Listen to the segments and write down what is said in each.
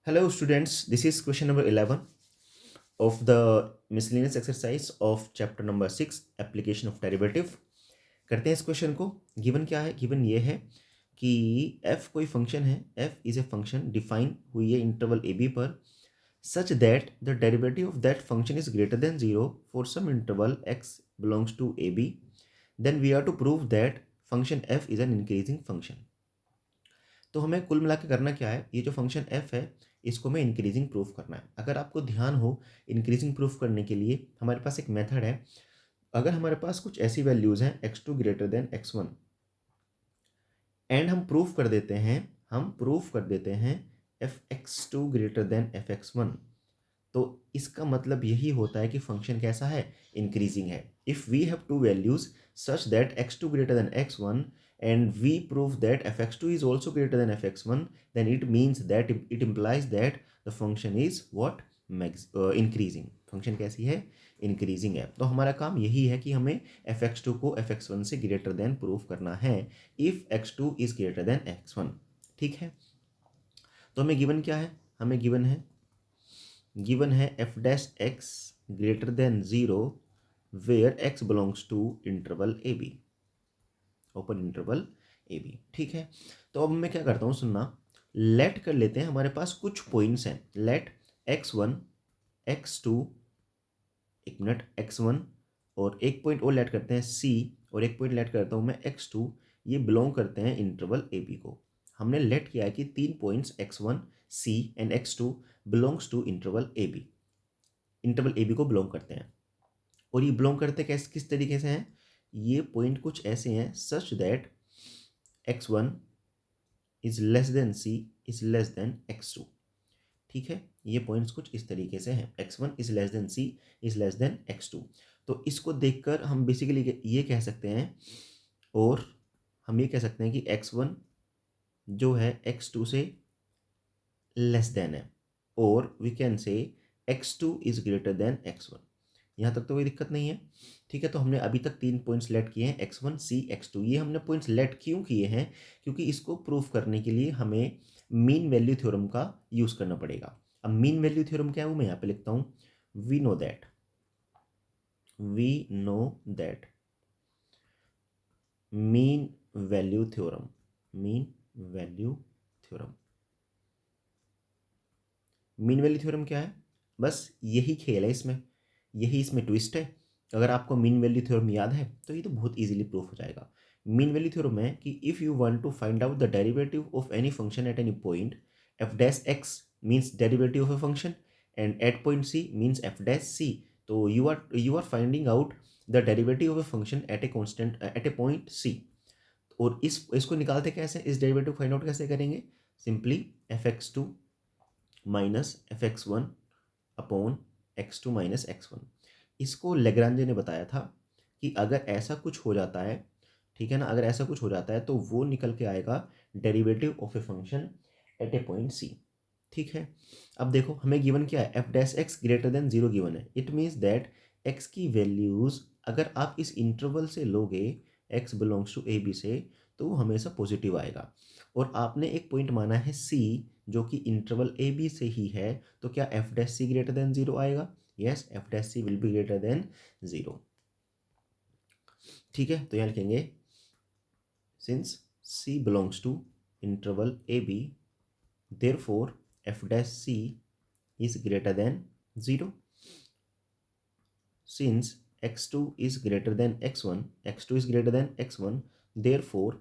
Hello students, this is question number 11 of the miscellaneous exercise of chapter number 6 application of derivative। करते हैं इस question को। Given क्या है? गिवन ये है कि f कोई फंक्शन है, f is a function define हुई है इंटरवल ए बी पर such that the derivative of that function is greater than 0 for some interval x belongs to a b, then we are to prove that function f is an increasing function। तो हमें कुल मिला के करना क्या है, ये जो फंक्शन f है इसको हमें इंक्रीजिंग प्रूफ करना है। अगर आपको ध्यान हो, इंक्रीजिंग प्रूफ करने के लिए हमारे पास एक मेथड है। अगर हमारे पास कुछ ऐसी वैल्यूज़ हैं x2 greater than x1 and हम प्रूफ कर देते हैं fx2 ग्रेटर देन fx1, तो इसका मतलब यही होता है कि फंक्शन कैसा है, इंक्रीजिंग है। If we have two values such that x2 greater than x1 and we prove that fx2 is also greater than fx1, then it means that it implies that the function is what, increasing। Function कैसी है, increasing है। तो हमारा काम यही है कि हमें fx2 को fx1 से ग्रेटर देन प्रूफ करना है if x2 is greater than x1। ठीक है, तो हमें गिवन क्या है, हमें गिवन है F dash X greater than 0 where x belongs to interval A B, open interval A B. ठीक है, तो अब मैं क्या करता हूँ, सुनना। लेट कर लेते हैं, हमारे पास कुछ पॉइंट्स हैं। लेट x1 x2, एक मिनट, x1 और एक पॉइंट और लेट करते हैं c, और एक पॉइंट लेट करता हूँ मैं x2, ये बिलोंग करते हैं इंटरवल ए बी को। हमने लेट किया है कि 3 points x1 c and x2 belongs to interval A B को बिलोंग करते हैं। और ये बिलोंग करते किस तरीके से हैं, ये पॉइंट कुछ ऐसे हैं such that x1 is less than c is less than x2। ठीक है, ये पॉइंट्स कुछ इस तरीके से हैं, x1 is less than c is less than x2। तो इसको देखकर हम बेसिकली ये कह सकते हैं, और हम ये कह सकते हैं कि x1 जो है x2 से लेस देन है, और we can say x2 is greater than x1। यहाँ तक तो कोई दिक्कत नहीं है। ठीक है, तो हमने अभी तक 3 पॉइंट्स लेट किए हैं, x1 c x2। ये हमने पॉइंट्स लेट क्यों किए हैं, क्योंकि इसको प्रूफ करने के लिए हमें मीन वैल्यू थ्योरम का यूज़ करना पड़ेगा। अब मीन वैल्यू थ्योरम क्या है वो मैं यहाँ पे लिखता हूँ। We know that mean value theorem mean value theorem क्या है, बस यही खेल है इसमें, यही इसमें ट्विस्ट है। अगर आपको मीन वैल्यू थ्योरम याद है तो ये तो बहुत इजीली प्रूफ हो जाएगा। मीन वैल्यू थ्योरम है कि if you want to find out the derivative of any function at any point, F dash X means derivative of a function and at point C means F dash C. तो you are finding out the derivative of a function at a constant at a point C. और इसको निकालते कैसे, इस derivative find out कैसे करेंगे, simply F X two minus F X one upon x2 minus x1। इसको Lagrange ने बताया था कि अगर ऐसा कुछ हो जाता है, ठीक है ना, अगर ऐसा कुछ हो जाता है तो वो निकल के आएगा derivative of a function at a point C. ठीक है, अब देखो हमें गिवन क्या है, F dash X greater than 0 given है। इट मीन्स दैट x की वैल्यूज़ अगर आप इस इंटरवल से लोगे, x belongs to A B से, तो वो हमेशा पॉजिटिव आएगा। और आपने एक पॉइंट माना है c जो कि इंटरवल ए बी से ही है, तो क्या F dash C greater than 0 आएगा? Yes, F dash C will be greater than 0। ठीक है, तो यहाँ लिखेंगे since c belongs to interval A B, therefore F dash C is greater than 0। Since x2 is greater than x1, therefore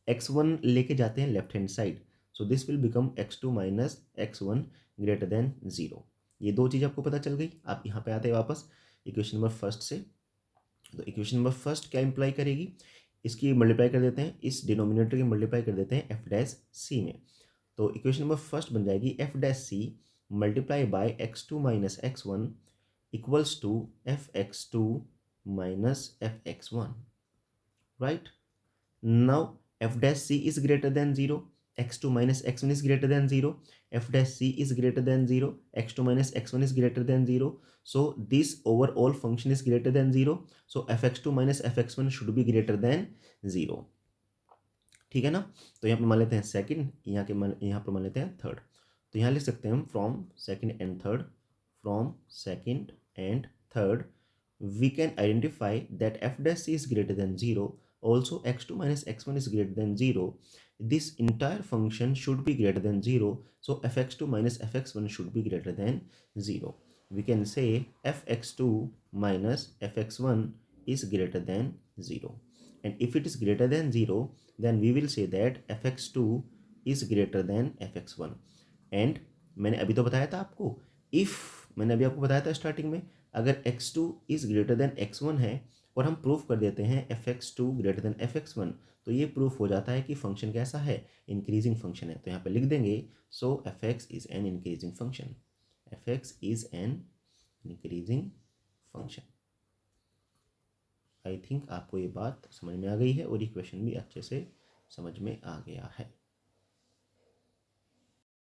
x1 लेके जाते हैं left hand side, so this will become x2 minus x1 greater than 0। ये दो चीज़ आपको पता चल गई। आप यहाँ पे आते हैं वापस इक्वेशन नंबर फर्स्ट से। तो इक्वेशन नंबर फर्स्ट क्या इंप्लाई करेगी, इसकी मल्टीप्लाई कर देते हैं, इस डिनोमिनेटर की मल्टीप्लाई कर देते हैं एफ डैश सी में। तो इक्वेशन नंबर फर्स्ट बन जाएगी F dash C multiply by x2 minus x1 equals to F X two minus F X one, right. Now F dash C is greater than 0, x2 minus x1 is greater than 0, f dash c is greater than 0, x2 minus x1 is greater than 0, so this overall function is greater than 0, so fx2 minus fx1 should be greater than 0। ठीक है ना, तो यहाँ पे मान लेते हैं second, यहाँ पर मान लेते हैं थर्ड। तो यहाँ लिख सकते हैं हम from second and third, from second and third we can identify that f dash is greater than 0, also x2 minus x1 is greater than 0. This entire function should be greater than 0, so fx2 minus fx1 should be greater than 0. We can say fx2 minus fx1 is greater than 0. And if it is greater than 0, then we will say that fx2 is greater than fx1. And मैंने अभी तो बताया था आपको, मैंने अभी आपको बताया था स्टार्टिंग में, अगर x2 is greater than x1 है और हम प्रूफ कर देते हैं fx2 ग्रेटर देन fx1, तो ये प्रूफ हो जाता है कि फंक्शन कैसा है, इंक्रीजिंग फंक्शन है. तो यहाँ पे लिख देंगे सो fx is an increasing function, fx is an increasing function. I think आपको ये बात समझ में आ गई है और ये क्वेश्चन भी अच्छे से समझ में आ गया है.